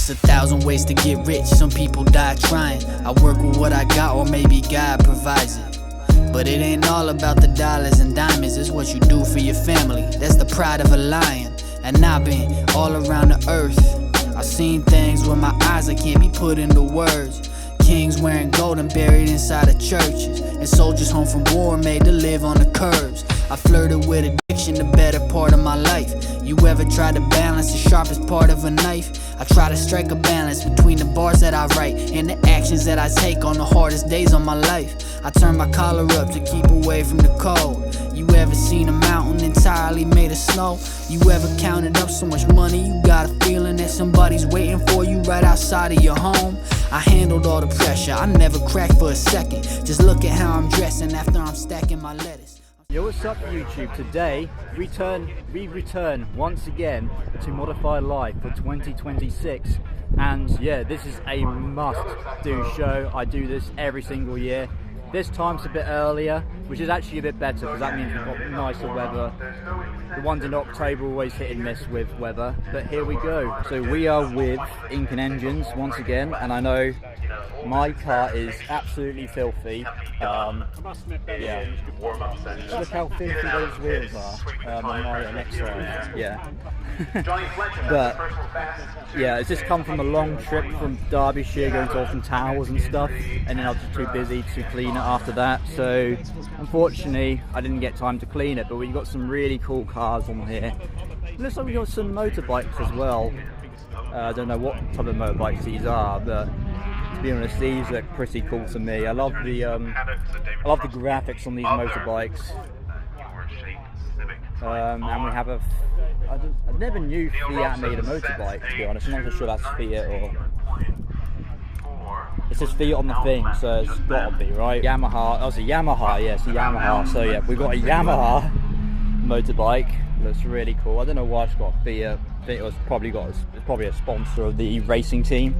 It's 1,000 ways to get rich, some people die trying. I work with what I got, or maybe God provides it. But it ain't all about the dollars and diamonds, it's what you do for your family. That's the pride of a lion. And I've been all around the earth. I've seen things with my eyes that can't be put into words. Kings wearing gold and buried inside of churches, and soldiers home from war made to live on the curbs. I flirted with addiction the better part of my life. You ever try to balance the sharpest part of a knife? I try to strike a balance between the bars that I write and the actions that I take on the hardest days of my life. I turn my collar up to keep away from the cold. You ever seen a mountain entirely made of snow? You ever counted up so much money you got a feeling that somebody's waiting for you right outside of your home? I handled all the pressure, I never cracked for a second. Just look at how I'm dressing after I'm stacking my lettuce. Yo, what's up YouTube? Today we return once again to Modified Life for 2026, and yeah, this is a must-do show. I do this every single year. This time's a bit earlier, which is actually a bit better because that means we've got nicer weather. The ones in October always hit and miss with weather, but here we go. So we are with Ink and Engines once again, and I know my car is absolutely filthy. Yeah. Look how filthy those wheels are on my next side. Yeah. But yeah, it's just come from a long trip from Derbyshire going to Alton Towers and stuff, and then I was just too busy to clean it after that. So unfortunately I didn't get time to clean it, but we've got some really cool cars on here. It looks like we got some motorbikes as well. I don't know what type of motorbikes these are, but to be honest, these look pretty cool to me. I love the graphics on these motorbikes. And we have I never knew Fiat made a motorbike, to be honest. I'm not sure that's Fiat or... It says Fiat on the thing, so it's gotta be, right? Yamaha, oh, it's a Yamaha, yeah, it's a Yamaha. So yeah, we've got a Yamaha motorbike. Looks really cool. I don't know why it's got Fiat. I think it's probably a sponsor of the racing team.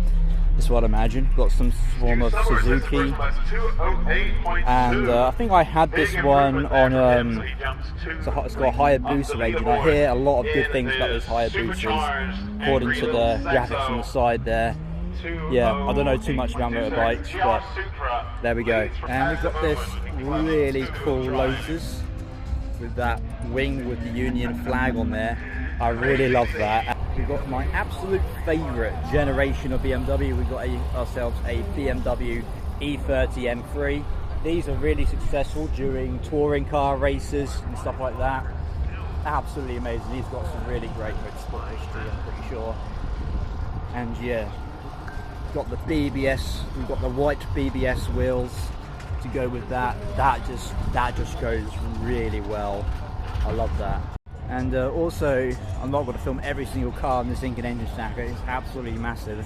That's what I imagine. Got some form of Suzuki, and I think I had this one on. It's got a Hayabusa engine. I hear a lot of good things about those Hayabusas, according to the graphics on the side there. Yeah, I don't know too much about motorbikes, but there we go. And we've got this really cool Lotus with that wing with the Union flag on there. I really love that. We've got my absolute favourite generation of BMW. We've got ourselves a BMW E30 M3. These are really successful during touring car races and stuff like that. Absolutely amazing. These got some really great motorsport history, I'm pretty sure. And yeah, got the BBS. We've got the white BBS wheels to go with that. That just goes really well. I love that. And also, I'm not going to film every single car in this Ink and Engine Snacker. It's absolutely massive.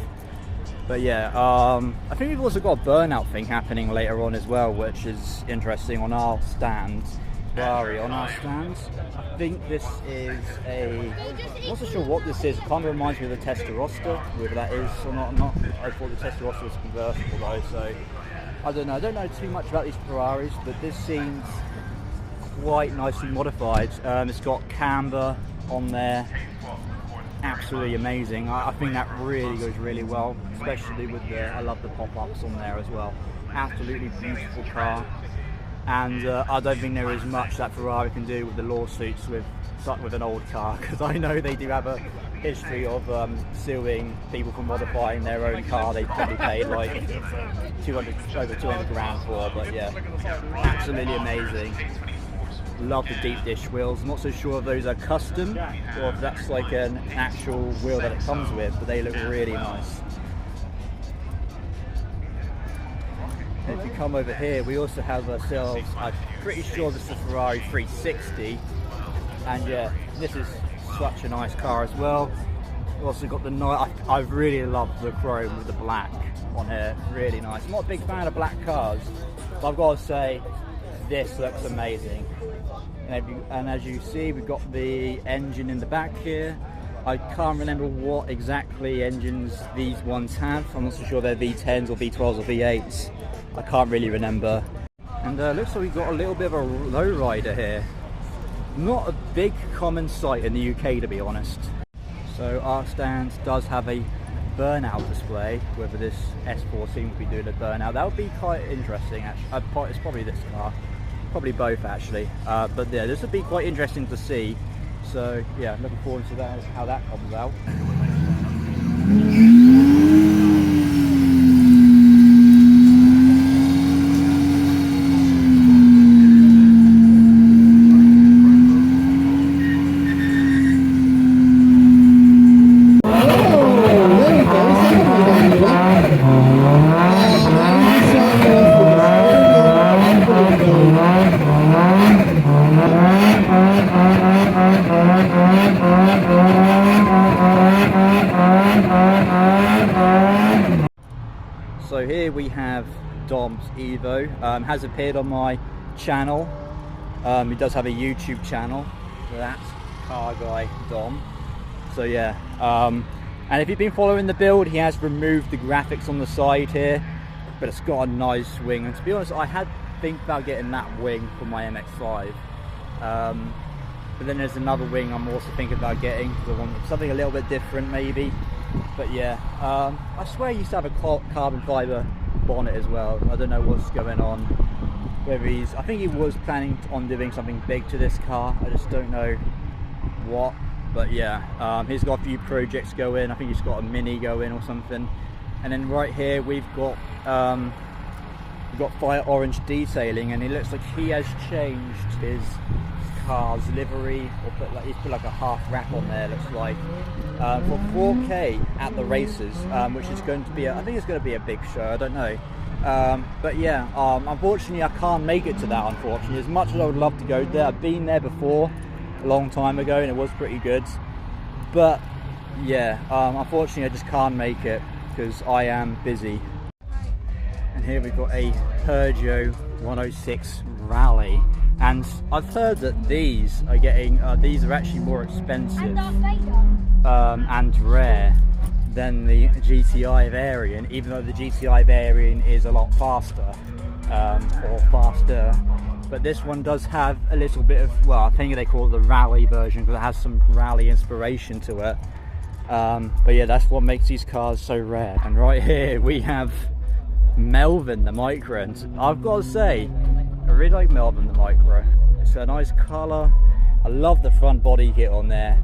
But yeah, I think we've also got a burnout thing happening later on as well, which is interesting on our stand. Ferrari on our stands. I think this is a... I'm not so sure what this is. It kind of reminds me of the Testarossa, whether that is or not. I thought the Testarossa was convertible though, so I don't know. I don't know too much about these Ferraris, but this seems quite nicely modified. It's got camber on there. Absolutely amazing. I think that really goes really well, especially with the... I love the pop-ups on there as well. Absolutely beautiful car. And I don't think there is much that Ferrari can do with the lawsuits with an old car, because I know they do have a history of suing people for modifying their own car. They probably paid like over 200 grand for, but yeah, absolutely amazing. Love the deep dish wheels. I'm not so sure if those are custom or if that's like an actual wheel that it comes with, but they look really nice. If you come over here, we also have ourselves, I'm pretty sure this is a Ferrari 360, and yeah, this is such a nice car as well. We've also got the nice, I really love the chrome with the black on here, really nice. I'm not a big fan of black cars, but I've got to say, this looks amazing. And as you see, we've got the engine in the back here. I can't remember what exactly engines these ones have. I'm not so sure they're V10s or V12s or V8s. I can't really remember. And looks like we've got a little bit of a lowrider here. Not a big common sight in the UK, to be honest. So our stand does have a burnout display, whether this S4 seems to be doing a burnout. That would be quite interesting actually. It's probably this car, probably both actually, but yeah, this would be quite interesting to see. So yeah, looking forward to that, how that comes out. So here we have Dom's Evo, has appeared on my channel. He does have a YouTube channel, that's Car Guy Dom. So yeah, and if you've been following the build, he has removed the graphics on the side here, but it's got a nice wing. And to be honest, I had think about getting that wing for my MX-5. But then there's another wing I'm also thinking about getting, because I want something a little bit different maybe. But yeah, I swear he used to have a carbon fibre bonnet as well. I don't know what's going on. Whether I think he was planning on doing something big to this car. I just don't know what. But yeah, he's got a few projects going. I think he's got a Mini going or something. And then right here we've got fire orange detailing, and it looks like he has changed his car's livery, or he's put like a half wrap on there, looks like, for 4K at the races, which is going to be I think it's going to be a big show, I don't know. But yeah, unfortunately I can't make it to that, unfortunately. As much as I would love to go there, I've been there before a long time ago and it was pretty good, but yeah, unfortunately I just can't make it because I am busy. And here we've got a Peugeot 106 Rally, and I've heard that these are actually more expensive and rare than the GTI variant, even though the GTI variant is a lot faster, or faster. But this one does have a little bit of, well, I think they call it the Rally version because it has some Rally inspiration to it. But yeah, that's what makes these cars so rare. And right here we have Melvin the Micra, and I've got to say, I really like Melvin the Micra. It's a nice colour. I love the front body kit on there.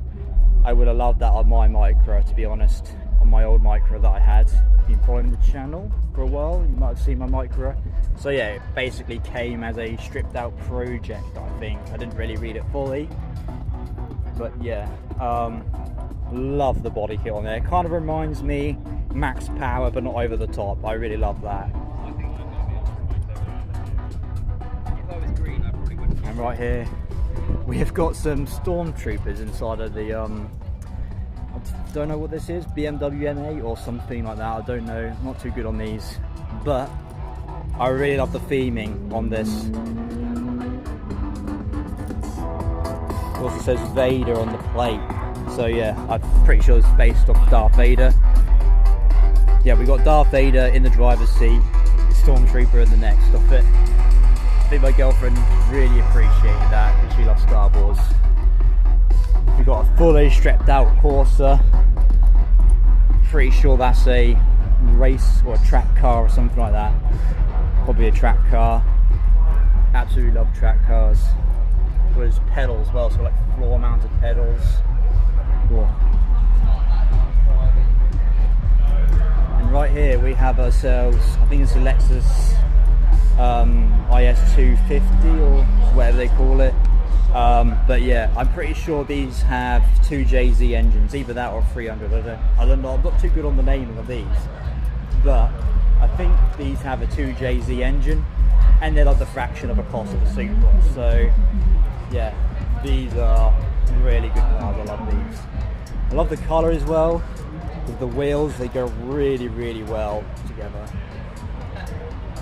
I would have loved that on my Micra, to be honest, on my old Micra that I had. If you've been following the channel for a while, you might have seen my Micra. So yeah, it basically came as a stripped out project, I think. I didn't really read it fully, but yeah, love the body kit on there. It kind of reminds me max power but not over the top. I really love that. And right here we have got some stormtroopers inside of the I don't know what this is, BMW M8 or something like that. I don't know, I'm not too good on these, but I really love the theming on this. It also says Vader on the plate, so yeah, I'm pretty sure it's based off Darth Vader. Yeah, we got Darth Vader in the driver's seat, Stormtrooper in the next of it. I think my girlfriend really appreciated that because she loves Star Wars. We've got a fully strapped out Corsa. Pretty sure that's a race or a track car or something like that. Probably a track car. Absolutely love track cars. There's pedals as well, so like floor mounted pedals. Whoa. And right here we have ourselves, I think it's a Lexus IS250 or whatever they call it. But yeah, I'm pretty sure these have 2 JZ engines, either that or 300. I don't know, I'm not too good on the naming of these, but I think these have a 2 JZ engine, and they're like the fraction of a cost of a Supra. So yeah, these are really good cars. I love these. I love the colour as well. With the wheels, they go really, really well together.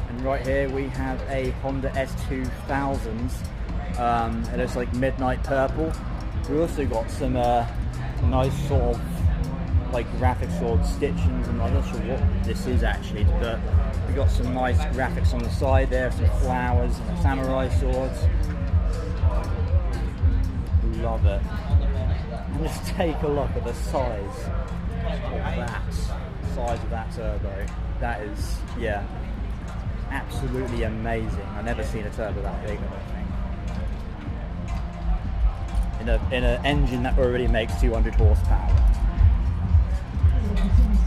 And right here we have a Honda S2000. It looks like midnight purple. We also got some nice sort of like graphic sword stitchings, and I'm not sure what this is actually, but we got some nice graphics on the side there, some flowers and samurai swords. Love it. And just take a look at the size of that. size of that turbo. That is, yeah, absolutely amazing. I've never seen a turbo that big, I don't think. In an engine that already makes 200 horsepower.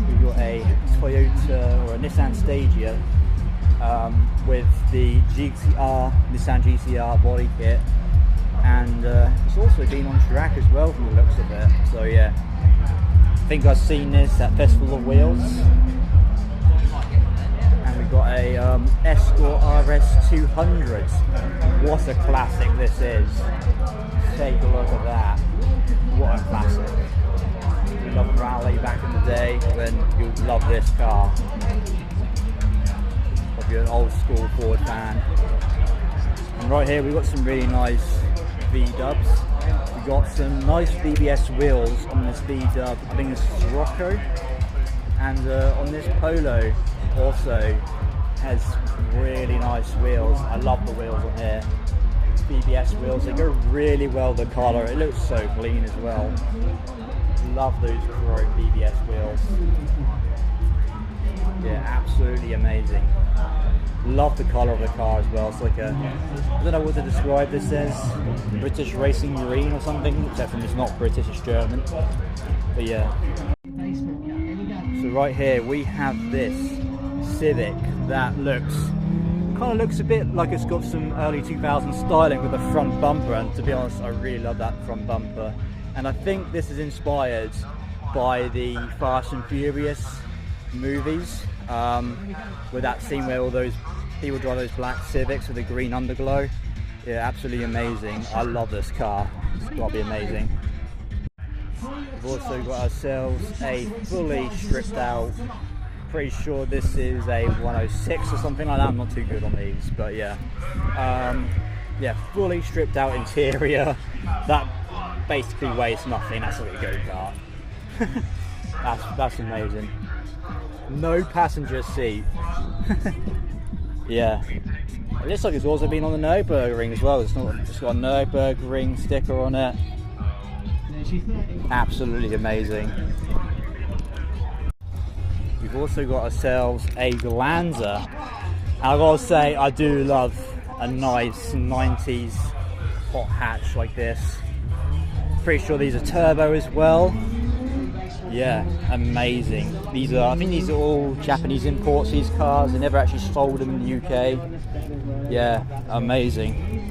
We've got a Toyota or a Nissan Stagea with the Nissan GCR body kit, and it's also been on track as well from the looks of it. So yeah, I think I've seen this at Festival of Wheels. And we've got a Escort RS 200. What a classic this is. Take a look at that. What a classic. We loved Rally back in the day, then you'll love this car. If you're an old school Ford fan. And right here we've got some really nice V-dubs. We've got some nice BBS wheels on this V-dub. I think this is Rocco. And on this Polo also has really nice wheels. I love the wheels on here. BBS wheels, they go really well with the colour. It looks so clean as well. Love those chrome BBS wheels. Yeah, absolutely amazing. Love the colour of the car as well. It's like a, I don't know what to describe this as, British racing green or something, except from it's not British, it's German. But yeah. So right here we have this Civic that kind of looks a bit like it's got some early 2000s styling with the front bumper, and to be honest I really love that front bumper. And I think this is inspired by the Fast and Furious movies, with that scene where all those people drive those black Civics with the green underglow. Yeah, absolutely amazing. I love this car. It's got to be amazing. We've also got ourselves a fully stripped out, pretty sure this is a 106 or something like that. I'm not too good on these, but yeah. Yeah, fully stripped out interior. That basically weighs nothing. That's like a go-kart. that's amazing. No passenger seat. Yeah. It looks like it's also been on the Nürburgring as well. It's got a Nürburgring sticker on it. Absolutely amazing. We've also got ourselves a Glanza. And I've got to say, I do love a nice 90s hot hatch like this. Pretty sure these are turbo as well. Yeah, amazing. I think these are all Japanese imports, these cars. They never actually sold them in the UK. Yeah, amazing.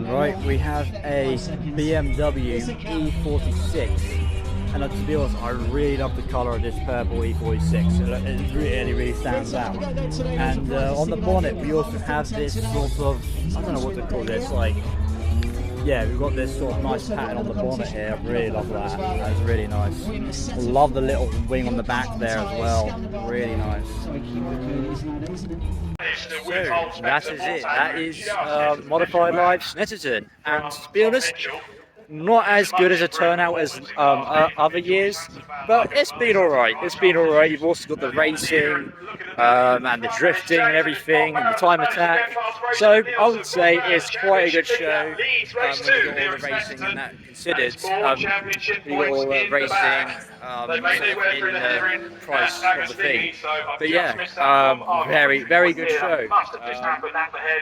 Right, we have a BMW E46. And to be honest, I really love the colour of this purple E46. It really stands out. And on the bonnet, we also have this sort of, I don't know what to call this, like, yeah, we've got this sort of nice pattern on the bonnet here. I really love that. That's really nice. I love the little wing on the back there as well. Really nice. So, that is it. That is Modified Live Snetterton. And to be honest, not as good as a turnout as other years, but it's been alright. It's been alright. You've also got the racing and the drifting and everything and the time attack. So I would say it's quite a good show when you've got all the racing and that considered. You've got all the racing in the price of the thing. But yeah, very good show.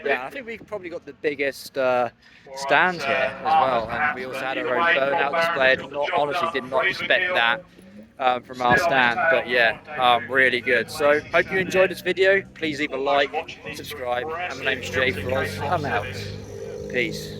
Yeah, I think we've probably got the biggest stand here as well, and we also had our own burnout display. Honestly did not expect that from our stand, but yeah, really good. So hope you enjoyed this video. Please leave a like, subscribe, and my name's Jay Froz. I'm out. Peace.